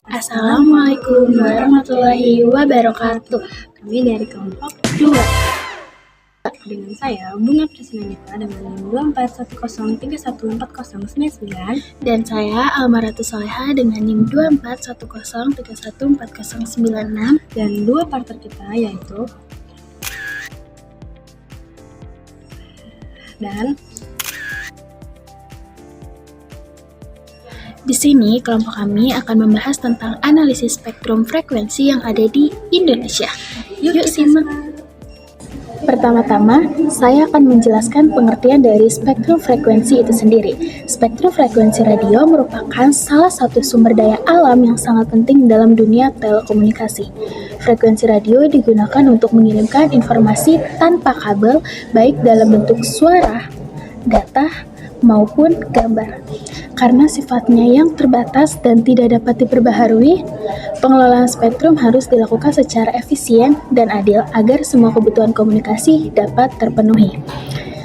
Assalamualaikum warahmatullahi wabarakatuh. Kami dari kelompok 2. Dengan saya, Bunga Prisnanita dengan NIM 2410314099. Dan saya, Almaratu Soleha dengan NIM 2410314096. Dan dua partner kita yaitu Di sini, kelompok kami akan membahas tentang analisis spektrum frekuensi yang ada di Indonesia. Yuk simak. Pertama-tama, saya akan menjelaskan pengertian dari spektrum frekuensi itu sendiri. Spektrum frekuensi radio merupakan salah satu sumber daya alam yang sangat penting dalam dunia telekomunikasi. Frekuensi radio digunakan untuk mengirimkan informasi tanpa kabel, baik dalam bentuk suara, data, maupun gambar. Karena sifatnya yang terbatas dan tidak dapat diperbaharui, pengelolaan spektrum harus dilakukan secara efisien dan adil agar semua kebutuhan komunikasi dapat terpenuhi.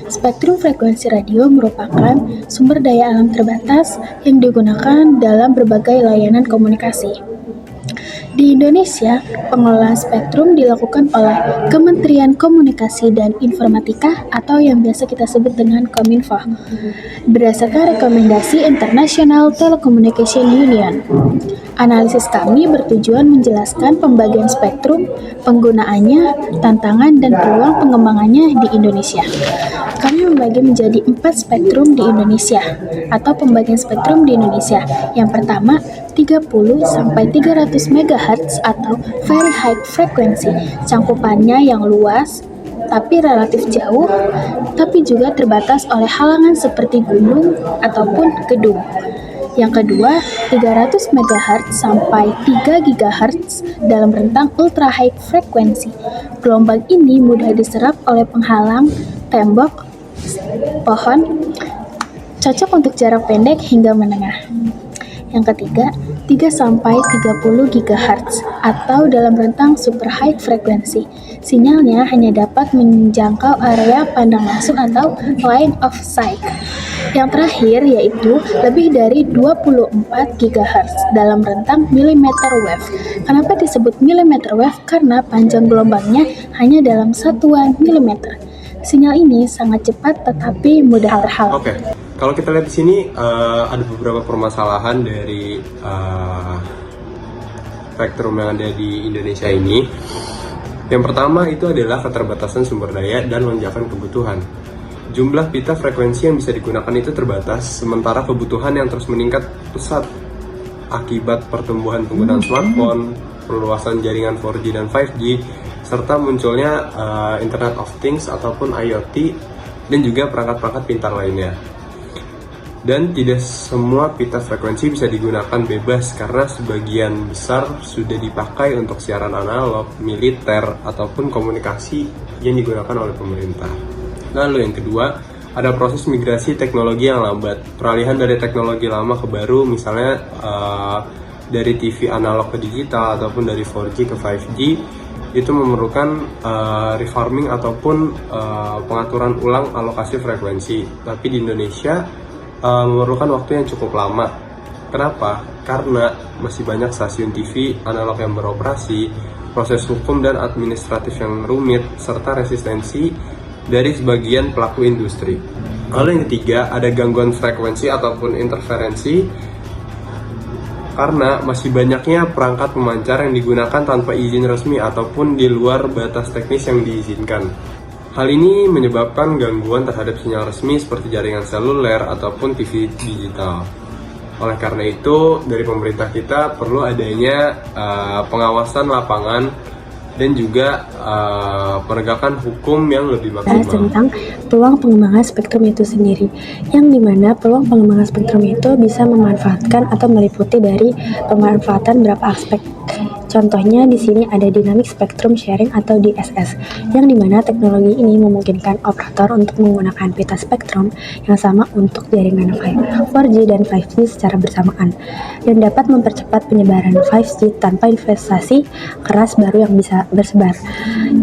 Spektrum frekuensi radio merupakan sumber daya alam terbatas yang digunakan dalam berbagai layanan komunikasi. Di Indonesia, pengelolaan spektrum dilakukan oleh Kementerian Komunikasi dan Informatika atau yang biasa kita sebut dengan Kominfo, berdasarkan rekomendasi International Telecommunication Union. Analisis kami bertujuan menjelaskan pembagian spektrum, penggunaannya, tantangan, dan peluang pengembangannya di Indonesia. Kami membagi menjadi 4 spektrum di Indonesia, atau pembagian spektrum di Indonesia. Yang pertama, 30-300 MHz atau Very High Frequency, cangkupannya yang luas, tapi relatif jauh, tapi juga terbatas oleh halangan seperti gunung ataupun gedung. Yang kedua, 300 MHz sampai 3 GHz dalam rentang Ultra High Frequency. Gelombang ini mudah diserap oleh penghalang, tembok, pohon, cocok untuk jarak pendek hingga menengah. Yang ketiga, 3-30 GHz atau dalam rentang Super High Frequency. Sinyalnya hanya dapat menjangkau area pandang langsung atau line of sight. Yang terakhir yaitu lebih dari 24 GHz dalam rentang millimeter wave. Kenapa disebut millimeter wave? Karena panjang gelombangnya hanya dalam satuan milimeter. Sinyal ini sangat cepat tetapi mudah terhalang. Oke. Kalau kita lihat di sini ada beberapa permasalahan dari spektrum yang ada di Indonesia ini. Yang pertama itu adalah keterbatasan sumber daya dan lonjakan kebutuhan. Jumlah pita frekuensi yang bisa digunakan itu terbatas, sementara kebutuhan yang terus meningkat pesat akibat pertumbuhan penggunaan smartphone, perluasan jaringan 4G dan 5G, serta munculnya Internet of Things ataupun IoT dan juga perangkat-perangkat pintar lainnya. Dan tidak semua pita frekuensi bisa digunakan bebas karena sebagian besar sudah dipakai untuk siaran analog, militer, ataupun komunikasi yang digunakan oleh pemerintah. Lalu yang kedua, ada proses migrasi teknologi yang lambat. Peralihan dari teknologi lama ke baru, misalnya dari TV analog ke digital ataupun dari 4G ke 5G, itu memerlukan refarming ataupun pengaturan ulang alokasi frekuensi. Tapi di Indonesia memerlukan waktu yang cukup lama. Kenapa? Karena masih banyak stasiun TV analog yang beroperasi, proses hukum dan administratif yang rumit, serta resistensi dari sebagian pelaku industri. Lalu yang ketiga, ada gangguan frekuensi ataupun interferensi, karena masih banyaknya perangkat pemancar yang digunakan tanpa izin resmi ataupun di luar batas teknis yang diizinkan. Hal ini menyebabkan gangguan terhadap sinyal resmi seperti jaringan seluler ataupun TV digital. Oleh karena itu, dari pemerintah kita perlu adanya pengawasan lapangan dan juga penegakan hukum yang lebih maksimal. Tentang peluang pengembangan spektrum itu sendiri, yang dimana peluang pengembangan spektrum itu bisa memanfaatkan atau meliputi dari pemanfaatan beberapa aspek. Contohnya di sini ada dynamic spectrum sharing atau DSS, yang dimana teknologi ini memungkinkan operator untuk menggunakan pita spektrum yang sama untuk jaringan 4G dan 5G secara bersamaan, dan dapat mempercepat penyebaran 5G tanpa investasi keras baru yang bisa bersebar.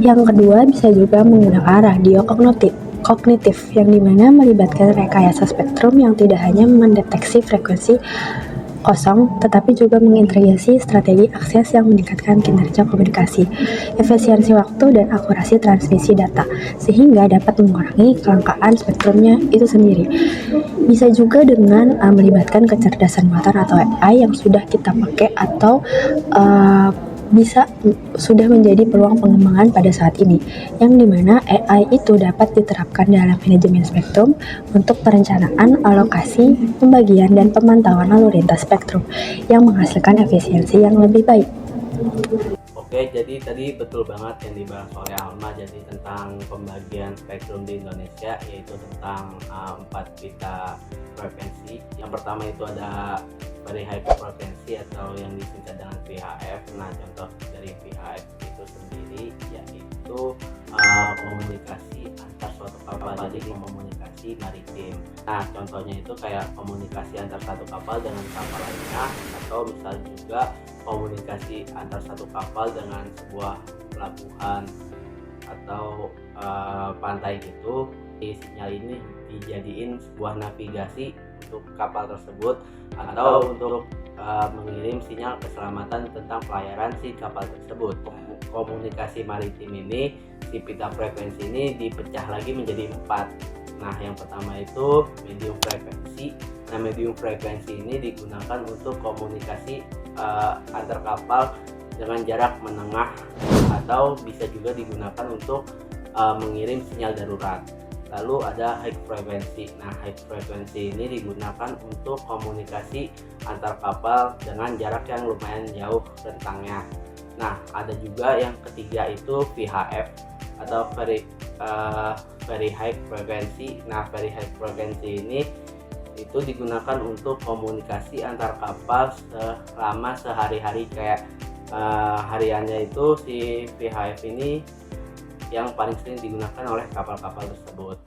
Yang kedua, bisa juga menggunakan radio kognitif, yang dimana melibatkan rekayasa spektrum yang tidak hanya mendeteksi frekuensi kosong, tetapi juga mengintegrasi strategi akses yang meningkatkan kinerja komunikasi, efisiensi waktu, dan akurasi transmisi data, sehingga dapat mengurangi kelangkaan spektrumnya itu sendiri. Bisa juga dengan melibatkan kecerdasan buatan atau AI yang sudah kita pakai atau sudah menjadi peluang pengembangan pada saat ini, yang dimana AI itu dapat diterapkan dalam manajemen spektrum untuk perencanaan, alokasi, pembagian, dan pemantauan lalu lintas spektrum yang menghasilkan efisiensi yang lebih baik. Oke, jadi tadi betul banget yang dibahas oleh Alma, jadi tentang pembagian spektrum di Indonesia, yaitu tentang 4 pita frekuensi. Yang pertama itu ada very high frekuensi atau yang disingkat dengan VHF. Nah, contoh dari VHF itu sendiri yaitu komunikasi antar suatu kapal, jadi komunikasi maritim. Nah, contohnya itu kayak komunikasi antar satu kapal dengan kapal lainnya, atau misal juga komunikasi antar satu kapal dengan sebuah pelabuhan atau pantai gitu. Sinyal ini dijadiin sebuah navigasi untuk kapal tersebut atau untuk mengirim sinyal keselamatan tentang pelayaran si kapal tersebut. Komunikasi maritim ini, si pita frekuensi ini dipecah lagi menjadi 4. Nah, yang pertama itu medium frekuensi. Nah, medium frekuensi ini digunakan untuk komunikasi antar kapal dengan jarak menengah, atau bisa juga digunakan untuk mengirim sinyal darurat. Lalu ada high frekuensi. Nah, high frekuensi ini digunakan untuk komunikasi antar kapal dengan jarak yang lumayan jauh rentangnya. Nah, ada juga yang ketiga itu VHF atau very high frequency. Nah, very high frequency ini itu digunakan untuk komunikasi antar kapal selama sehari-hari, kayak hariannya itu si VHF ini yang paling sering digunakan oleh kapal-kapal tersebut.